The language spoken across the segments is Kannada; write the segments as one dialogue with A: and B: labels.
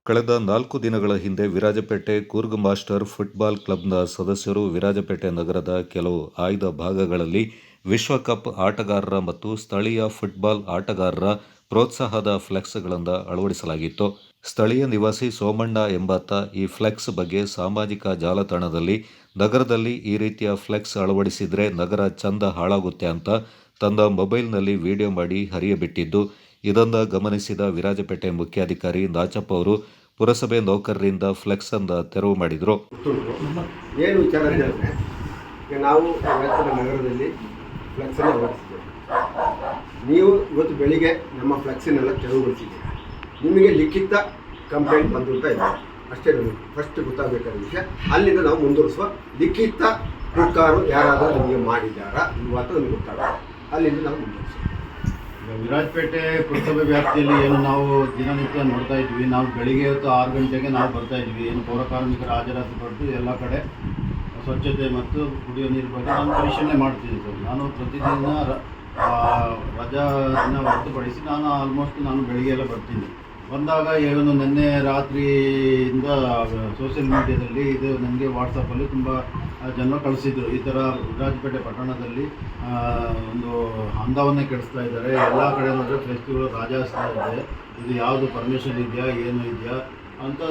A: ಕಳೆದ 4 ದಿನಗಳ ಹಿಂದೆ ವಿರಾಜಪೇಟೆ ಕೂರ್ಗ್ ಮಾಸ್ಟರ್ ಫುಟ್ಬಾಲ್ ಕ್ಲಬ್ನ ಸದಸ್ಯರು ವಿರಾಜಪೇಟೆ ನಗರದ ಕೆಲವು ಆಯ್ದ ಭಾಗಗಳಲ್ಲಿ ವಿಶ್ವಕಪ್ ಆಟಗಾರರ ಮತ್ತು ಸ್ಥಳೀಯ ಫುಟ್ಬಾಲ್ ಆಟಗಾರರ ಪ್ರೋತ್ಸಾಹದ ಫ್ಲೆಕ್ಸ್ಗಳನ್ನು ಅಳವಡಿಸಲಾಗಿತ್ತು. ಸ್ಥಳೀಯ ನಿವಾಸಿ ಸೋಮಣ್ಣ ಎಂಬಾತ ಈ ಫ್ಲೆಕ್ಸ್ ಬಗ್ಗೆ ಸಾಮಾಜಿಕ ಜಾಲತಾಣದಲ್ಲಿ ನಗರದಲ್ಲಿ ಈ ರೀತಿಯ ಫ್ಲೆಕ್ಸ್ ಅಳವಡಿಸಿದ್ರೆ ನಗರ ಚಂದ ಹಾಳಾಗುತ್ತೆ ಅಂತ ತನ್ನ ಮೊಬೈಲ್ನಲ್ಲಿ ವಿಡಿಯೋ ಮಾಡಿ ಹರಿಯಬಿಟ್ಟಿದ್ದು, ಇದನ್ನು ಗಮನಿಸಿದ ವಿರಾಜಪೇಟೆ ಮುಖ್ಯಾಧಿಕಾರಿ ನಾಚಪ್ಪ ಅವರು ಪುರಸಭೆ ನೌಕರರಿಂದ ಫ್ಲೆಕ್ಸ್ ಅನ್ನು ತೆರವು ಮಾಡಿದರು.
B: ಏನು ವಿಚಾರ ಹೇಳಿದ್ರೆ, ಈಗ ನಾವು ನಗರದಲ್ಲಿ ಫ್ಲೆಕ್ಸ್ ಅಳವಡಿಸಿದ್ದೇವೆ. ನೀವು ಇವತ್ತು ಬೆಳಿಗ್ಗೆ ನಮ್ಮ ಫ್ಲೆಕ್ಸಿನೆಲ್ಲ ತೆರವುಗೊಳಿಸಿದ್ದೀವಿ. ನಿಮಗೆ ಲಿಖಿತ ಕಂಪ್ಲೇಂಟ್ ಬಂದಿರ್ತಾ ಇದೆ, ಅಷ್ಟೇ ನಮಗೆ ಫಸ್ಟ್ ಗೊತ್ತಾಗಬೇಕಾದ ವಿಷಯ. ಅಲ್ಲಿಂದ ನಾವು ಮುಂದುವರಿಸುವ ಲಿಖಿತ ಹುಡುಕಾರು ಯಾರಾದರೂ ನಮಗೆ ಮಾಡಿದ್ದಾರಾ ಇಲ್ವಾ ಅಂತ ನಮಗೆ ಗೊತ್ತಾಗುತ್ತೆ. ಅಲ್ಲಿಂದ ನಾವು ಮುಂದುವರಿಸುವ.
C: ವಿರಾಜಪೇಟೆ ಪುರಸಭೆ ವ್ಯಾಪ್ತಿಯಲ್ಲಿ ಏನು ನಾವು ದಿನನಿತ್ಯ ನೋಡ್ತಾ ಇದ್ವಿ. ನಾವು ಬೆಳಿಗ್ಗೆ ಹೊತ್ತು 6 ಗಂಟೆಗೆ ನಾವು ಬರ್ತಾ ಇದ್ವಿ. ಏನು ಪೌರ ಕಾರ್ಮಿಕರ ಹಾಜರಾತಿ ಪಡೆದು ಎಲ್ಲ ಕಡೆ ಸ್ವಚ್ಛತೆ ಮತ್ತು ಕುಡಿಯೋ ನೀರು ಬಗ್ಗೆ ನಾನು ಪರಿಶೀಲನೆ ಮಾಡ್ತಿದ್ದೆ ಸರ್. ನಾನು ಪ್ರತಿದಿನ ರಜಾ ದಿನ ಹೊರತುಪಡಿಸಿ ನಾನು ಬೆಳಿಗ್ಗೆ ಎಲ್ಲ ಬರ್ತೀನಿ. ಬಂದಾಗ ಏನು ನಿನ್ನೆ ರಾತ್ರಿಯಿಂದ ಸೋಷಿಯಲ್ ಮೀಡಿಯಾದಲ್ಲಿ ಇದು ನನಗೆ ವಾಟ್ಸಪ್ಪಲ್ಲಿ ತುಂಬ ಜನ ಕಳಿಸಿದ್ರು. ಈ ಥರ ವಿರಾಜಪೇಟೆ ಪಟ್ಟಣದಲ್ಲಿ ಒಂದು ಅಂದವನ್ನೇ ಕೆಡಿಸ್ತಾ ಇದ್ದಾರೆ, ಎಲ್ಲ ಕಡೆ ನೋಡಿದ್ರೆ ಫ್ಲೆಕ್ಸ್ಗಳು ರಾಜಾಯಿಸ್ತಾ ಇದೆ, ಇದು ಯಾವುದು ಪರ್ಮಿಷನ್ ಇದೆಯಾ ಏನು ಇದೆಯಾ ಅಂತ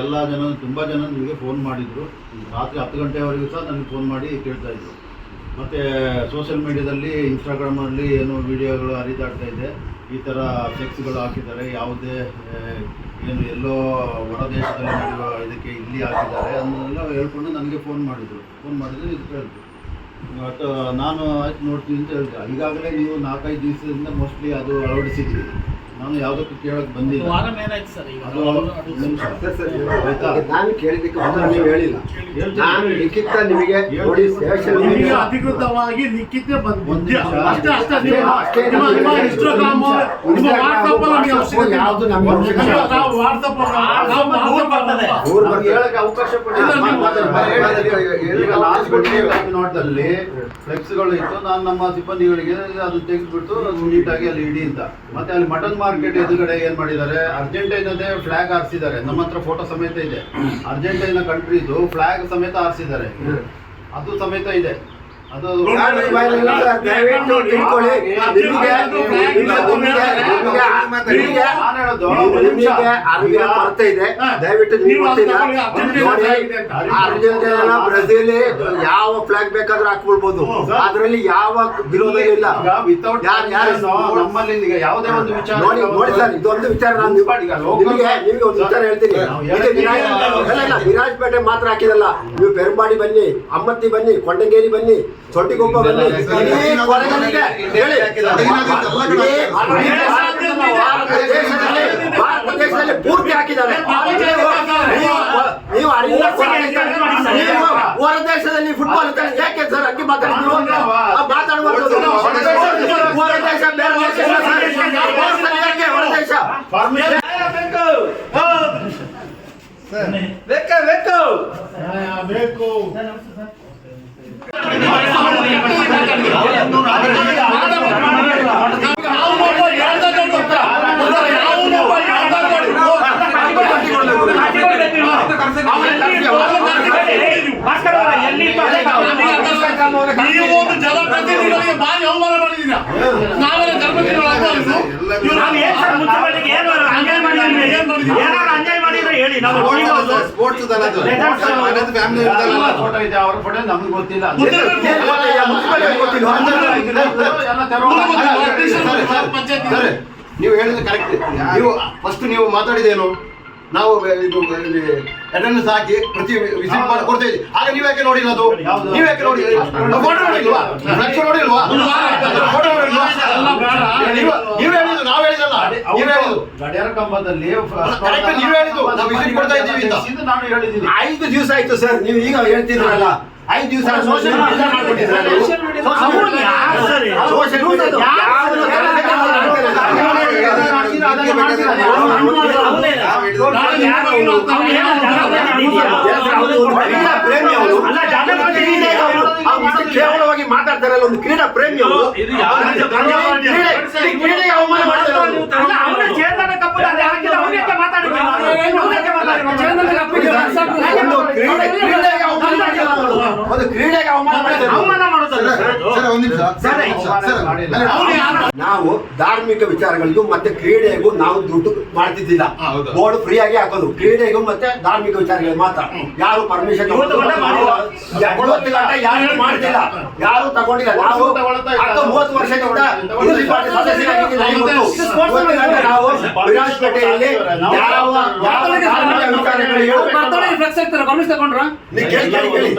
C: ಎಲ್ಲ ಜನ ತುಂಬ ಜನ ನನಗೆ ಫೋನ್ ಮಾಡಿದರು. ರಾತ್ರಿ 10 ಗಂಟೆವರೆಗೂ ಸಹ ನನಗೆ ಫೋನ್ ಮಾಡಿ ಕೇಳ್ತಾಯಿದ್ರು. ಮತ್ತು ಸೋಷಿಯಲ್ ಮೀಡಿಯಾದಲ್ಲಿ ಇನ್ಸ್ಟಾಗ್ರಾಮಲ್ಲಿ ಏನು ವೀಡಿಯೋಗಳು ಹರಿದಾಡ್ತಾ ಇದೆ, ಈ ಥರ ಫ್ಲೆಕ್ಸ್ಗಳು ಹಾಕಿದ್ದಾರೆ, ಯಾವುದೇ ಏನು ಎಲ್ಲೋ ಹೊರ ದೇಶದಲ್ಲಿ ನಡೆಯುವ ಇದಕ್ಕೆ ಇಲ್ಲಿ ಹಾಕಿದ್ದಾರೆ ಅನ್ನೋದೆಲ್ಲ ಹೇಳ್ಕೊಂಡು ನನಗೆ ಫೋನ್ ಮಾಡಿದರು ಇದು ಹೇಳಿದ್ರು. ಮತ್ತು ನಾನು ಆಯ್ತು ನೋಡ್ತೀನಿ ಅಂತ ಹೇಳಿದೆ. ಈಗಾಗಲೇ ನೀವು 4-5 ದಿವಸದಿಂದ ಮೋಸ್ಟ್ಲಿ ಅದು ಅಳವಡಿಸಿದ್ವಿ. ನಾನು ಯಾವುದಕ್ಕೂ ಕೇಳಕ್ಕೆ ಬಂದಿಲ್ಲ.
B: ನಾನು ಕೇಳಿದ್ದಕ್ಕೆ ನೀವು ಹೇಳಿಲ್ಲ. ನಾನು ಲಿಖಿತ ನಿಮಗೆ
D: ಅಧಿಕೃತವಾಗಿ ಲಿಖಿತ
C: ನೋಟದಲ್ಲಿ ಫ್ಲೆಕ್ಸ್ಗಳು ಇತ್ತು. ನಾನು ನಮ್ಮ ಸಿಬ್ಬಂದಿಗಳಿಗೆ ಅದು ತೆಗೆದುಬಿಟ್ಟು ನೀಟಾಗಿ ಅಲ್ಲಿ ಇಡಿ ಅಂತ. ಮತ್ತೆ ಅಲ್ಲಿ ಮಟನ್ ಮಾರ್ಕೆಟ್ ಎದುರುಗಡೆ ಏನ್ ಮಾಡಿದ್ದಾರೆ, ಅರ್ಜೆಂಟೈನದೇ ಫ್ಲಾಗ್ ಹಾರಿಸಿದ್ದಾರೆ. ನಮ್ಮ ಹತ್ರ ಫೋಟೋ ಸಮೇತ ಇದೆ. ಅರ್ಜೆಂಟೈನಾ ಕಂಟ್ರಿದು ಫ್ಲಾಗ್ ಸಮೇತ ಹಾರಿಸಿದ್ದಾರೆ, ಅದು ಸಮೇತ ಇದೆ. ಅದು
B: ಬ್ರೆಜಿಲ್ ಯಾವ ಫ್ಲಾಗ್ ಬೇಕಾದ್ರೂ ಹಾಕ್ಬಿಡ್ಬೋದು, ಅದರಲ್ಲಿ ಯಾವ ವಿರೋಧ ಇಲ್ಲ.
C: ನಮ್ಮಲ್ಲಿ ಯಾವುದೇ ಒಂದು ವಿಚಾರ
B: ನೋಡಿ ಸರ್, ಇದೊಂದು ವಿಚಾರ ನಾನು ನಿಮಗೆ ಒಂದು ವಿಚಾರ ಹೇಳ್ತೀನಿ. ವಿರಾಜಪೇಟೆ ಮಾತ್ರ ಹಾಕಿದಲ್ಲ, ನೀವು ಪೆರಂಬಾಡಿ ಬನ್ನಿ, ಅಮ್ಮತ್ತಿ ಬನ್ನಿ, ಕೊಂಡಂಗೇರಿ ಬನ್ನಿ, ಚೊಟ್ಟಿಗೊಬ್ಬ ಬನ್ನಿ, ಭಾರತ ದೇಶದಲ್ಲಿ ಪೂರ್ತಿ ಹಾಕಿದ್ದಾರೆ. ನೀವು ಹೊರ ದೇಶದಲ್ಲಿ ಫುಟ್ಬಾಲ್ ಯಾಕೆ ಸರ್ ಅಕ್ಕಿ ಮಾತಾಡಿದ್ರು? ಮಾತಾಡುವಂಥದ್ದು ಹೊರ ದೇಶ ಬೇರೆ ದೇಶ ಯಾಕೆ ಹೊರ ದೇಶ ಬೇಕು.
D: ನೀವು ಒಂದು ಜನಪ್ರತಿನಿಧಿಗಳಿಗೆ ಭಾರಿ ಅವಮಾನ ಮಾಡಿದ್ದೀರಾ. ನಾವೆಲ್ಲ ಜನಪ್ರತಿನಿಧಿಗಳು
C: ನಮ್ಗೆ ಗೊತ್ತಿಲ್ಲ.
B: ನೀವು ಹೇಳಿದ್ರೆ ಕರೆಕ್ಟ್. ನೀವು ಫಸ್ಟ್ ನೀವು ಮಾತಾಡಿದೇನು, ನಾವು ಇದು ಅಟೆಂಡೆನ್ಸ್ ಹಾಕಿ ಪ್ರತಿ ವಿಸಿಟ್ ಮಾಡಿ ಕೊಡ್ತಾ ಇದ್ದೀವಿ. ಆಗ ನೀವು ಯಾಕೆ ನೋಡಿಲ್ಲ? ಅದು ನೀವು ಯಾಕೆ ನೋಡಿಲ್ವಾ? ನೀವು ಹೇಳಿದ್ದು, ನಾವು ಹೇಳಿದಲ್ಲ. ನೀವು ಹೇಳಿದ್ದು
C: ಗಡಿಯಾರ ಕಂಬದಲ್ಲಿ
B: ನೀವು ಹೇಳಿದ್ದು ನಾವು ವಿಸಿಟ್ ಕೊಡ್ತಾ ಇದ್ದೀವಿ ಅಂತ
C: ನಾನು ಹೇಳಿದ್ದೀನಿ.
B: 5 ದಿವಸ ಆಯ್ತು ಸರ್, ನೀವು ಈಗ ಹೇಳ್ತಿದ್ರಲ್ಲ 5 ದಿವಸ ಕೇವಲವಾಗಿ ಮಾತಾಡ್ತಾರಲ್ಲ, ಒಂದು ಕ್ರೀಡಾ ಪ್ರೇಮಿ ಅವರು ಕ್ರೀಡೆಗೆ ಅವಮಾನ ಮಾಡ್ತಾರೆ. ಕ್ರೀಡೆಗೆ ಅವಮಾನ ಮಾಡಿಲ್ಲ ಅವನು. ಒಂದು ಕ್ರೀಡೆಗೆ ಅವಮಾನ ಮಾಡಿದ್ದಾನೆ.
E: ಅವಮಾನ ಮಾಡೋದಲ್ಲ
B: ಸರ್,
E: ಸರ್,
B: ಒಂದ್ ನಿಮಿಷ.
E: ಸರ್,
D: ಅವ್ನು ಯಾರು?
B: ನಾವು ಧಾರ್ಮಿಕ ವಿಚಾರಗಳಿಗೂ ಮತ್ತೆ ಕ್ರೀಡೆಗೂ ನಾವು ದುಡ್ಡು ಮಾಡ್ತಿದ್ದಿಲ್ಲ.
D: ಹೌದು.
B: ಬೋರ್ಡ್ ಫ್ರೀ ಆಗಿ ಹಾಕೋದು ಕ್ರೀಡೆಗೂ ಮತ್ತೆ ಧಾರ್ಮಿಕ ವಿಚಾರಗಳಿಗೆ ಮಾತ್ರ. ಯಾರು ಪರ್ಮಿಷನ್
E: ಇವತ್ತು ಗಂಟೆ ಮಾಡಿಲ್ಲ.
B: 20 ಗಂಟೆ ಯಾರು ಮಾಡ್ತಿಲ್ಲ, ಯಾರು ತಗೊಂಡಿಲ್ಲ. ನಾವು 30 ವರ್ಷದಿಂದ ಮುನ್ಸಿಪಾಲಿಟಿ ಸದಸ್ಯರಾಗಿದ್ದೀವಿ. ನನಗೆ ಗೊತ್ತು. 20 ಗಂಟೆ ನಾವು ವಿರಾಜಪೇಟೆಯಲ್ಲಿ ಯಾವ ಧಾರ್ಮಿಕ ವಿಚಾರಗಳು
E: ಬರ್ತಾಳೆ ಫ್ಲೆಕ್ಸ್ ಹಾಕ್ತಾರೆ ಪರ್ಮಿಷನ್ ತಗೊಂಡ್ರ
B: ನೀವು ಕೇಳಿ.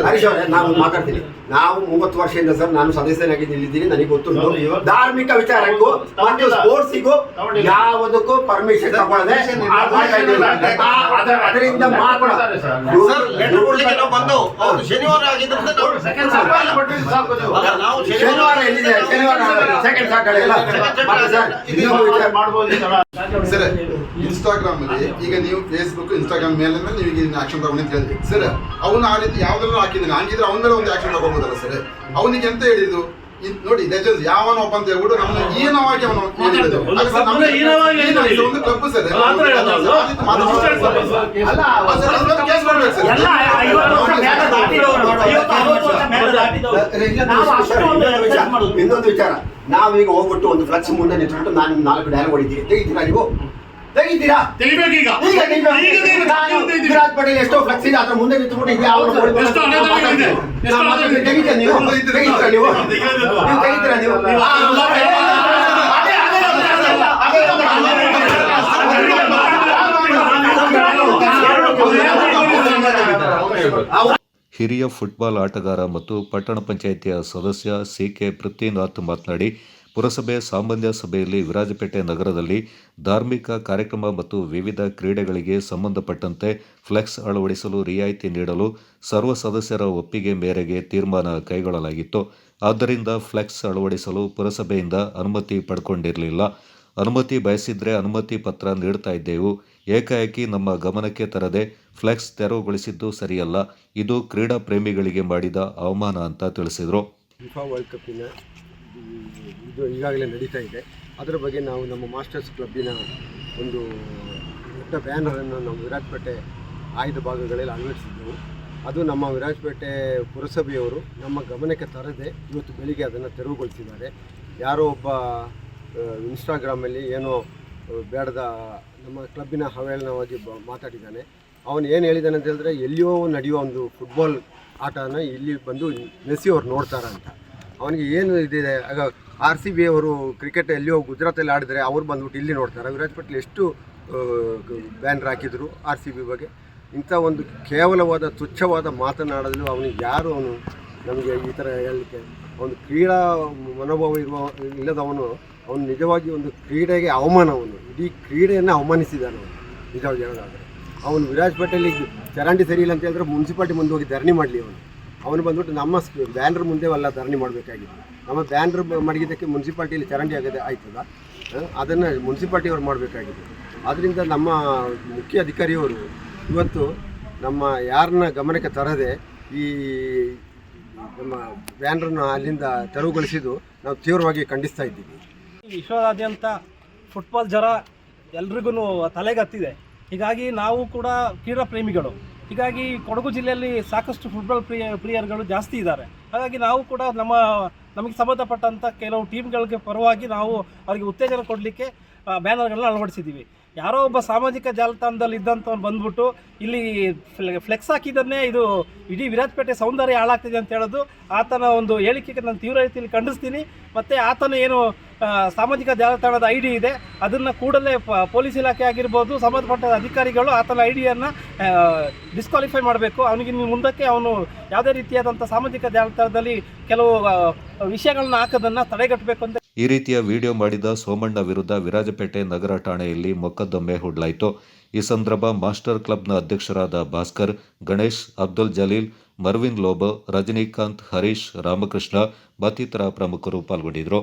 B: ಹರೀಶ್ ಅವರೇ, ನಾನು ಮಾತಾಡ್ತೀನಿ. ನಾವು 30 ವರ್ಷದಿಂದ ಸರ್ ನಾನು ಸದಸ್ಯನಾಗಿ ನಿಲ್ಲಿದ್ದೀನಿ. ನನಗೆ ಗೊತ್ತುಂಟು ಧಾರ್ಮಿಕ ವಿಚಾರಕ್ಕೂ ಮತ್ತು ಸ್ಪೋರ್ಟ್ಸಿಗೂ ಯಾವುದಕ್ಕೂ ಪರ್ಮಿಷನ್ ತಗೊಳ್ಳದೆ ಅದರಿಂದ ಮಾತ್ರ ಶನಿವಾರ ಎಲ್ಲಿದೆ? ಶನಿವಾರ ಸೆಕೆಂಡ್ ಸಾಕಡೆ ಇಲ್ಲ ಮತ್ತೆ ಸರ್ ಇನ್ನೊಂದು ವಿಚಾರ
F: ಸರ್ ಇನ್ಸ್ಟಾಗ್ರಾಮ್ ಅಲ್ಲಿ ಈಗ ನೀವು ಫೇಸ್ಬುಕ್ ಇನ್ಸ್ಟಾಗ್ರಾಮ್ ಮೇಲೆ ನೀವು ಈಗ ಆಕ್ಷನ್ ತಗೊಂಡು ಅಂತ ಹೇಳಿದ್ರಿ ಸರ್. ಅವನು ಆ ರೀತಿ ಯಾವ್ದಾದ್ರು ಹಾಕಿದ್ದಾನೆ, ಹಂಗಿದ್ರೆ ಅವನ ಮೇಲೆ ಒಂದು ಆಕ್ಷನ್ ತಗೋಬೋದಲ್ಲ ಸರ್. ಅವನಿಗೆ ಎಂತ ಹೇಳಿದ್ದು ನೋಡಿ, ಲೆಜೆಂಡ್ಸ್ ಯಾವನೋ ಒಬ್ಬ ಅಂತ ಹೇಳ್ಬಿಟ್ಟು ನಮ್ಮನ್ನ ಹೀನವಾಗಿ ಅವನು ಹೇಳಿದ್ದು. ಅದು ಸರ್ ನಮ್ಗೆ ಇದು ಒಂದು ಕ್ಲಬ್ ಸರ್. ಕೇಸ್ ಮಾಡ್ಬೇಕು ಸರ್.
E: ಎಲ್ಲ 50 ವರ್ಷ ಮೇಲೆ ದಾಟಿದವರು, 50 ವರ್ಷ ಮೇಲೆ ದಾಟಿದವರು. ನಾವು ಅಷ್ಟು ಒಂದು respect ಮಾಡೋದು.
B: ಇನ್ನೊಂದು ವಿಚಾರ, ನಾವೀಗ ಹೋಗ್ಬಿಟ್ಟು ಒಂದು ಫ್ಲೆಕ್ಸ್ ಮುಂದೆ ನಿಂತ್ಬಿಟ್ಟು ನಾನು 4 ಡೈಲಾಗ್ ಹೊಡಿತೀನಿ. ತೆಗಿತೀರಾ ನೀವು? ತೆಗಿತೀರಾ?
D: ತೆಗಿಬೇಕೀಗ.
B: ಈಗ ವಿರಾಟ್ ಪಟೇಲ್ ಎಷ್ಟೋ ಫ್ಲೆಕ್ಸ್ ಇದೆ, ಅದ್ರ ಮುಂದೆ ನಿಂತ್ಬಿಟ್ಟು ಇದು ಯಾವ
D: ಎಷ್ಟು ಹಣದಲ್ಲಿ ಇದೆ? ಎಷ್ಟು ಹಣದಲ್ಲಿ ಇದೆ?
B: ತೆಗಿತೀರಾ ನೀವು? ತೆಗಿತೀರಾ ನೀವು? ನೀವು ತೆಗಿತೀರಾ ನೀವು?
A: ಹಿರಿಯ ಫುಟ್ಬಾಲ್ ಆಟಗಾರ ಮತ್ತು ಪಟ್ಟಣ ಪಂಚಾಯಿತಿಯ ಸದಸ್ಯ ಸಿ.ಕೆ. ಪೃಥ್ವಿನಾಥ್ ಮಾತನಾಡಿ, ಪುರಸಭೆ ಸಾಮಾನ್ಯ ಸಭೆಯಲ್ಲಿ ವಿರಾಜಪೇಟೆ ನಗರದಲ್ಲಿ ಧಾರ್ಮಿಕ ಕಾರ್ಯಕ್ರಮ ಮತ್ತು ವಿವಿಧ ಕ್ರೀಡೆಗಳಿಗೆ ಸಂಬಂಧಪಟ್ಟಂತೆ ಫ್ಲೆಕ್ಸ್ ಅಳವಡಿಸಲು ರಿಯಾಯಿತಿ ನೀಡಲು ಸರ್ವ ಸದಸ್ಯರ ಒಪ್ಪಿಗೆ ಮೇರೆಗೆ ತೀರ್ಮಾನ ಕೈಗೊಳ್ಳಲಾಗಿತ್ತು. ಆದ್ದರಿಂದ ಫ್ಲೆಕ್ಸ್ ಅಳವಡಿಸಲು ಪುರಸಭೆಯಿಂದ ಅನುಮತಿ ಪಡ್ಕೊಂಡಿರಲಿಲ್ಲ. ಅನುಮತಿ ಬಯಸಿದ್ರೆ ಅನುಮತಿ ಪತ್ರ ನೀಡ್ತಾ ಇದ್ದೆವು. ಏಕಾಏಕಿ ನಮ್ಮ ಗಮನಕ್ಕೆ ತರದೆ ಫ್ಲೆಕ್ಸ್ ತೆರವುಗೊಳಿಸಿದ್ದು ಸರಿಯಲ್ಲ. ಇದು ಕ್ರೀಡಾ ಪ್ರೇಮಿಗಳಿಗೆ ಮಾಡಿದ ಅವಮಾನ ಅಂತ ತಿಳಿಸಿದರು.
B: ಫಿಫಾ ವರ್ಲ್ಡ್ ಕಪ್ಪಿನ ಇದು ಈಗಾಗಲೇ ನಡೀತಾ ಇದೆ. ಅದರ ಬಗ್ಗೆ ನಾವು ನಮ್ಮ ಮಾಸ್ಟರ್ಸ್ ಕ್ಲಬ್ಬಿನ ಒಂದು ದೊಡ್ಡ ಬ್ಯಾನರನ್ನು ನಾವು ವಿರಾಜಪೇಟೆ ಆಯ್ದ ಭಾಗಗಳಲ್ಲಿ ಅಳವಡಿಸಿದ್ದೆವು. ಅದು ನಮ್ಮ ವಿರಾಜಪೇಟೆ ಪುರಸಭೆಯವರು ನಮ್ಮ ಗಮನಕ್ಕೆ ತರದೆ ಇವತ್ತು ಬೆಳಿಗ್ಗೆ ಅದನ್ನು ತೆರವುಗೊಳಿಸಿದ್ದಾರೆ. ಯಾರೋ ಒಬ್ಬ ಇನ್ಸ್ಟಾಗ್ರಾಮಲ್ಲಿ ಏನೋ ಬೇಡದ ನಮ್ಮ ಕ್ಲಬ್ಬಿನ ಅವಹೇಳನವಾಗಿ ಮಾತಾಡಿದ್ದಾನೆ. ಅವನು ಏನು ಹೇಳಿದ್ದಾನೆ ಅಂತ ಹೇಳಿದ್ರೆ, ಎಲ್ಲಿಯೋ ನಡೆಯುವ ಒಂದು ಫುಟ್ಬಾಲ್ ಆಟನ ಇಲ್ಲಿ ಬಂದು ಮೆಸ್ಸಿ ಅವ್ರು ನೋಡ್ತಾರೆ ಅಂತ. ಅವನಿಗೆ ಏನು ಇದಿದೆ, ಆಗ RCB ಅವರು ಕ್ರಿಕೆಟ್ ಎಲ್ಲಿಯೋ ಗುಜರಾತಲ್ಲಿ ಆಡಿದ್ರೆ ಅವ್ರು ಬಂದ್ಬಿಟ್ಟು ಇಲ್ಲಿ ನೋಡ್ತಾರೆ. ವಿರಾಜಪೇಟೆಲಿ ಎಷ್ಟು ಬ್ಯಾನರ್ ಹಾಕಿದ್ರು RCB ಬಗ್ಗೆ. ಇಂಥ ಒಂದು ಕೇವಲವಾದ ತುಚ್ಛವಾದ ಮಾತನಾಡಲು ಅವನಿಗೆ ಯಾರು ಅವನು ನಮಗೆ ಈ ಥರ ಹೇಳಲಿಕ್ಕೆ? ಅವನು ಕ್ರೀಡಾ ಮನೋಭಾವ ಇಲ್ಲದವನು. ಅವನು ನಿಜವಾಗಿ ಒಂದು ಕ್ರೀಡೆಗೆ ಅವಮಾನವನು, ಇಡೀ ಕ್ರೀಡೆಯನ್ನು ಅವಮಾನಿಸಿದ್ದಾನೆ ಅವನು ನಿಜವಾಗಿ ಹೇಳೋದಾದರೆ. ಅವನು ವಿರಾಜಪೇಟೆಯಲ್ಲಿ ಚರಂಡಿ ಸರಿ ಇಲ್ಲ ಅಂತ ಹೇಳಿದ್ರೆ ಮುನ್ಸಿಪಾಲ್ಟಿ ಮುಂದೆ ಹೋಗಿ ಧರಣಿ ಮಾಡಲಿ. ಅವನು ಬಂದ್ಬಿಟ್ಟು ನಮ್ಮ ಬ್ಯಾನರ್ ಮುಂದೆ ಎಲ್ಲ ಧರಣಿ ಮಾಡಬೇಕಾಗಿತ್ತು. ನಮ್ಮ ಬ್ಯಾನರ್ ಮಡಗಿದ್ದಕ್ಕೆ ಮುನ್ಸಿಪಾಲ್ಟಿಯಲ್ಲಿ ಚರಂಡಿ ಆಗದೆ ಆಯ್ತದ, ಅದನ್ನು ಮುನ್ಸಿಪಾಲ್ಟಿಯವ್ರು ಮಾಡಬೇಕಾಗಿದೆ. ಆದ್ದರಿಂದ ನಮ್ಮ ಮುಖ್ಯ ಅಧಿಕಾರಿಯವರು ಇವತ್ತು ನಮ್ಮ ಯಾರನ್ನ ಗಮನಕ್ಕೆ ತರದೆ ಈ ನಮ್ಮ ಬ್ಯಾನರನ್ನು ಅಲ್ಲಿಂದ ತೆರವುಗೊಳಿಸಿದ್ದು ನಾವು ತೀವ್ರವಾಗಿ ಖಂಡಿಸ್ತಾ ಇದ್ದೀವಿ.
G: ವಿಶ್ವದಾದ್ಯಂತ ಫುಟ್ಬಾಲ್ ಜ್ವರ ಎಲ್ರಿಗೂ ತಲೆಗತ್ತಿದೆ. ಹೀಗಾಗಿ ನಾವು ಕೂಡ ಕ್ರೀಡಾ ಪ್ರೇಮಿಗಳು. ಹೀಗಾಗಿ ಕೊಡಗು ಜಿಲ್ಲೆಯಲ್ಲಿ ಸಾಕಷ್ಟು ಫುಟ್ಬಾಲ್ ಪ್ಲೇಯರ್ಗಳು ಜಾಸ್ತಿ ಇದ್ದಾರೆ. ಹಾಗಾಗಿ ನಾವು ಕೂಡ ನಮಗೆ ಸಂಬಂಧಪಟ್ಟಂಥ ಕೆಲವು ಟೀಮ್ಗಳಿಗೆ ಪರವಾಗಿ ನಾವು ಅವರಿಗೆ ಉತ್ತೇಜನ ಕೊಡಲಿಕ್ಕೆ ಬ್ಯಾನರ್ಗಳನ್ನ ಅಳವಡಿಸಿದ್ದೀವಿ. ಯಾರೋ ಒಬ್ಬ ಸಾಮಾಜಿಕ ಜಾಲತಾಣದಲ್ಲಿ ಇದ್ದಂಥವ್ನು ಬಂದ್ಬಿಟ್ಟು ಇಲ್ಲಿ ಫ್ಲೆಕ್ಸ್ ಹಾಕಿದ್ದನ್ನೇ ಇದು ಇಡೀ ವಿರಾಜಪೇಟೆ ಸೌಂದರ್ಯ ಹಾಳಾಗ್ತಿದೆ ಅಂತ ಹೇಳೋದು ಆತನ ಒಂದು ಹೇಳಿಕೆಗೆ ನಾನು ತೀವ್ರ ರೀತಿಯಲ್ಲಿ ಖಂಡಿಸ್ತೀನಿ. ಮತ್ತು ಆತನ ಏನು ಸಾಮಾಜಿಕ ಜಾಲತಾಣದ ID ಇದೆ ಅದನ್ನು ಕೂಡಲೇ ಪೊಲೀಸ್ ಇಲಾಖೆ ಆಗಿರ್ಬೋದು, ಸಂಬಂಧಪಟ್ಟ ಅಧಿಕಾರಿಗಳು ಆತನ IDಯನ್ನು ಡಿಸ್ಕ್ವಾಲಿಫೈ ಮಾಡಬೇಕು. ಅವನಿಗೆ ಮುಂದಕ್ಕೆ ಅವನು ಯಾವುದೇ ರೀತಿಯಾದಂಥ ಸಾಮಾಜಿಕ ಜಾಲತಾಣದಲ್ಲಿ ಕೆಲವು ವಿಷಯಗಳನ್ನ ಹಾಕೋದನ್ನು ತಡೆಗಟ್ಟಬೇಕು ಅಂತ.
A: ಈ ರೀತಿಯ ವಿಡಿಯೋ ಮಾಡಿದ ಸೋಮಣ್ಣ ವಿರುದ್ಧ ವಿರಾಜಪೇಟೆ ನಗರ ಠಾಣೆಯಲ್ಲಿ ಮೊಕದ್ದಮೆ ಹೂಡಲಾಯಿತು. ಈ ಸಂದರ್ಭ ಮಾಸ್ಟರ್ ಕ್ಲಬ್ನ ಅಧ್ಯಕ್ಷರಾದ ಭಾಸ್ಕರ್, ಗಣೇಶ್, ಅಬ್ದುಲ್ ಜಲೀಲ್, ಮರ್ವಿನ್ ಲೋಬೋ, ರಜನಿಕಾಂತ್, ಹರೀಶ್, ರಾಮಕೃಷ್ಣ ಮತ್ತಿತರ ಪ್ರಮುಖರು ಪಾಲ್ಗೊಂಡಿದ್ದರು.